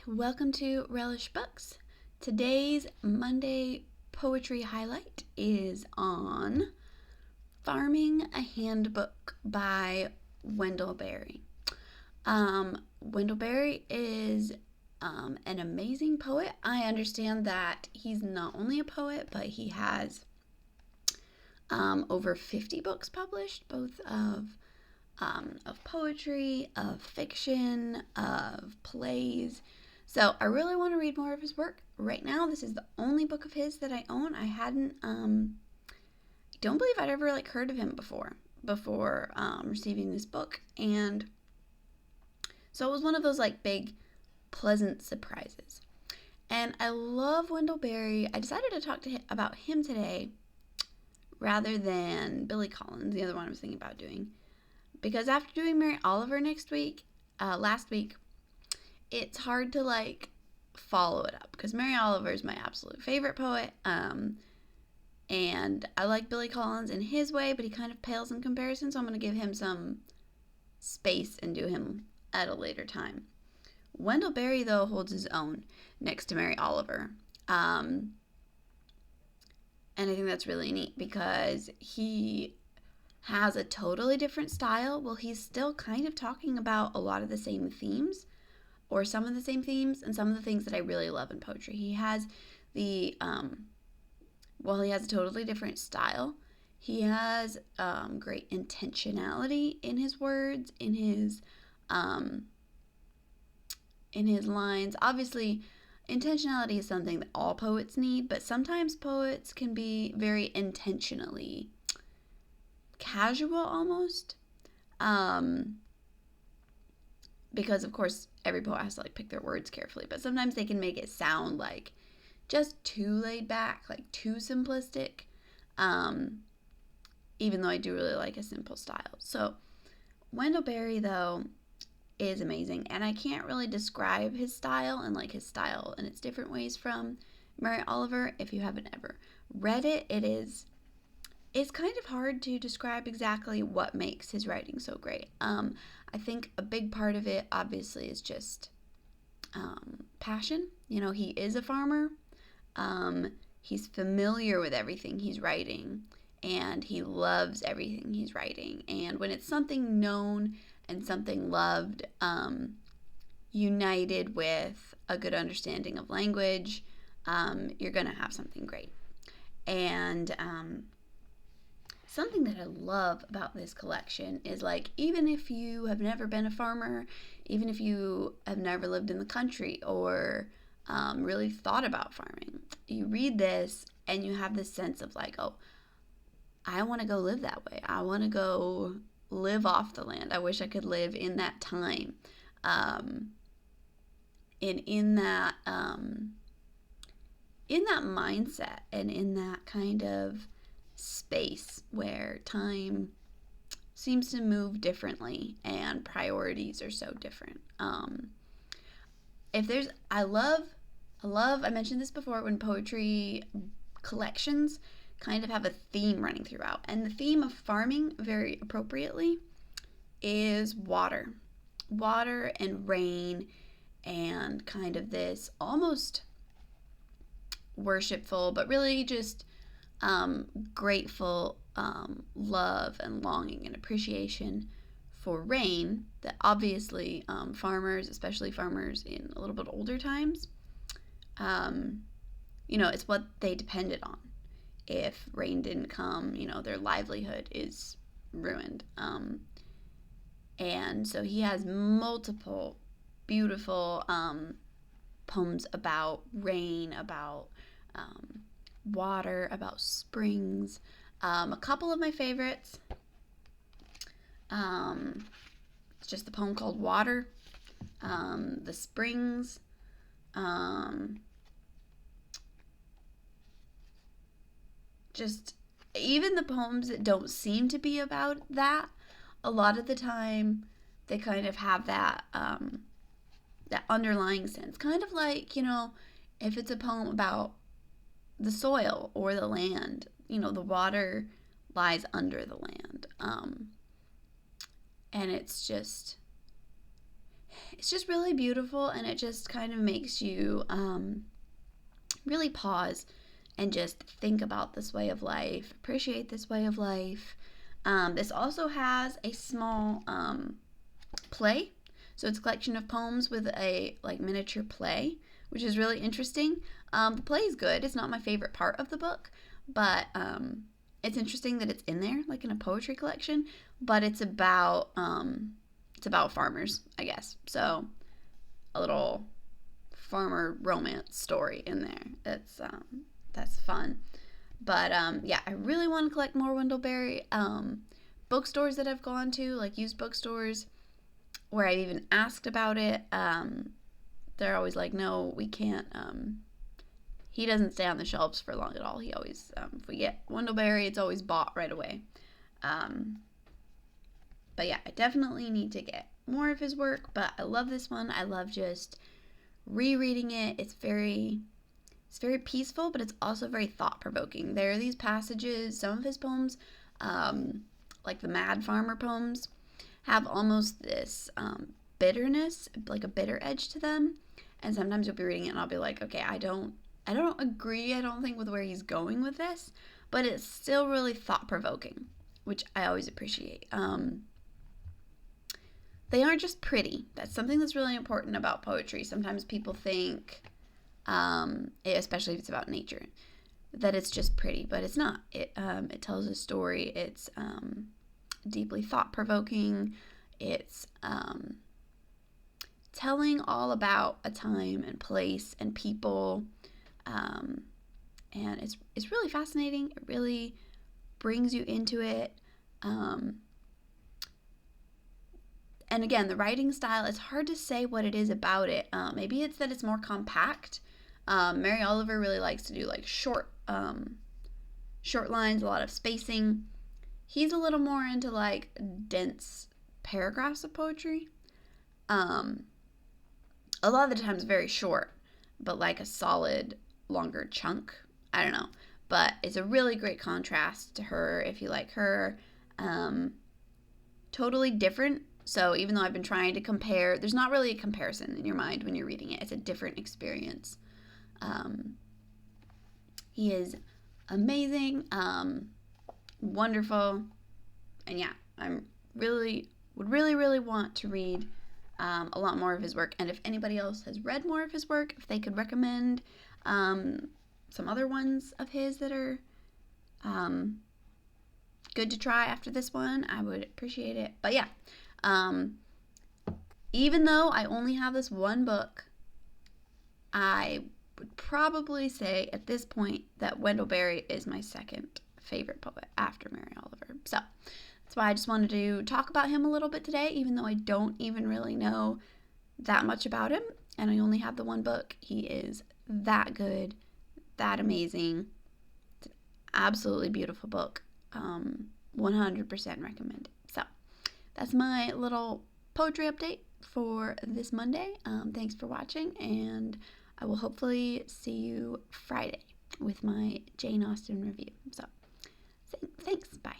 welcome to Relish Books. Today's Monday poetry highlight is on Farming a Handbook by Wendell Berry. Wendell Berry is an amazing poet. I understand that he's not only a poet, but he has over 50 books published, both of poetry, of fiction, of plays. So I really want to read more of his work. Right now, this is the only book of his that I own. I don't believe I'd ever heard of him before receiving this book, and so it was one of those big, pleasant surprises. And I love Wendell Berry. I decided to talk to him about him today rather than Billy Collins, the other one I was thinking about doing, because after doing Mary Oliver last week, it's hard to follow it up because Mary Oliver is my absolute favorite poet, and I like Billy Collins in his way, but he kind of pales in comparison, so I'm going to give him some space and do him at a later time. Wendell Berry, though, holds his own next to Mary Oliver, and I think that's really neat because he has a totally different style. Well, he's still kind of talking about a lot of the same themes, or some of the same themes, and some of the things that I really love in poetry. He has he has a totally different style. He has great intentionality in his words, in his lines. Obviously, intentionality is something that all poets need, but sometimes poets can be very intentionally casual almost, because of course every poet has to pick their words carefully, but sometimes they can make it sound just too laid back, too simplistic, even though I do really like a simple style. So Wendell Berry, though, is amazing, and I can't really describe his style and his style in its different ways from Mary Oliver. If you haven't ever read it, it's kind of hard to describe exactly what makes his writing so great. I think a big part of it, obviously, is just passion. He is a farmer. He's familiar with everything he's writing, and he loves everything he's writing. And when it's something known and something loved, united with a good understanding of language, you're going to have something great. And something that I love about this collection is even if you have never been a farmer, even if you have never lived in the country or really thought about farming, you read this and you have this sense of oh, I want to go live that way. I want to go live off the land. I wish I could live in that time, and in that mindset, and in that kind of space where time seems to move differently and priorities are so different. I mentioned this before, when poetry collections kind of have a theme running throughout, and the theme of farming, very appropriately, is water and rain, and kind of this almost worshipful but really just grateful love and longing and appreciation for rain that obviously farmers, especially farmers in a little bit older times, it's what they depended on. If rain didn't come, their livelihood is ruined. And so he has multiple beautiful poems about rain, about water, about springs. A couple of my favorites. It's just the poem called Water, the Springs, just even the poems that don't seem to be about that, a lot of the time they kind of have that that underlying sense, kind of if it's a poem about the soil or the land, the water lies under the land, and it's just it's just really beautiful, and it just kind of makes you really pause and just think about this way of life, appreciate this way of life. This also has a small play. So it's a collection of poems with a like miniature play, which is really interesting. The play is good. It's not my favorite part of the book, but it's interesting that it's in there, like in a poetry collection. But it's about farmers, I guess. So a little farmer romance story in there. That's fun. But yeah, I really want to collect more Wendell Berry. Bookstores that I've gone to, like used bookstores, where I've even asked about it, they're always like, no, we can't. He doesn't stay on the shelves for long at all. He always, if we get Wendell Berry, it's always bought right away. But yeah, I definitely need to get more of his work. But I love this one. I love just rereading it. It's very peaceful, but it's also very thought-provoking. There are these passages, some of his poems, like the Mad Farmer poems, have almost this bitterness, like a bitter edge to them. And sometimes you'll be reading it and I'll be like, okay, I don't agree, I don't think, with where he's going with this, but it's still really thought-provoking, which I always appreciate. They aren't just pretty. That's something that's really important about poetry. Sometimes people think, especially if it's about nature, that it's just pretty, but it's not. It tells a story. It's deeply thought-provoking. It's telling all about a time and place and people, and it's really fascinating. It really brings you into it. And again, the writing style, it's hard to say what it is about it. Maybe it's that it's more compact. Mary Oliver really likes to do like short lines, a lot of spacing. He's a little more into like dense paragraphs of poetry. A lot of the times very short, but like a solid longer chunk. I don't know. But it's a really great contrast to her if you like her. Totally different. So even though I've been trying to compare, there's not really a comparison in your mind when you're reading it. It's a different experience. He is amazing, wonderful, and yeah, would really want to read a lot more of his work. And if anybody else has read more of his work, if they could recommend some other ones of his that are good to try after this one, I would appreciate it. But yeah, even though I only have this one book, I would probably say at this point that Wendell Berry is my second favorite poet after Mary Oliver. So that's why I just wanted to talk about him a little bit today, even though I don't even really know that much about him and I only have the one book. He is that good, that amazing. It's an absolutely beautiful book. 100% recommend it. So that's my little poetry update for this Monday. Thanks for watching, and I will hopefully see you Friday with my Jane Austen review. So thanks. Bye.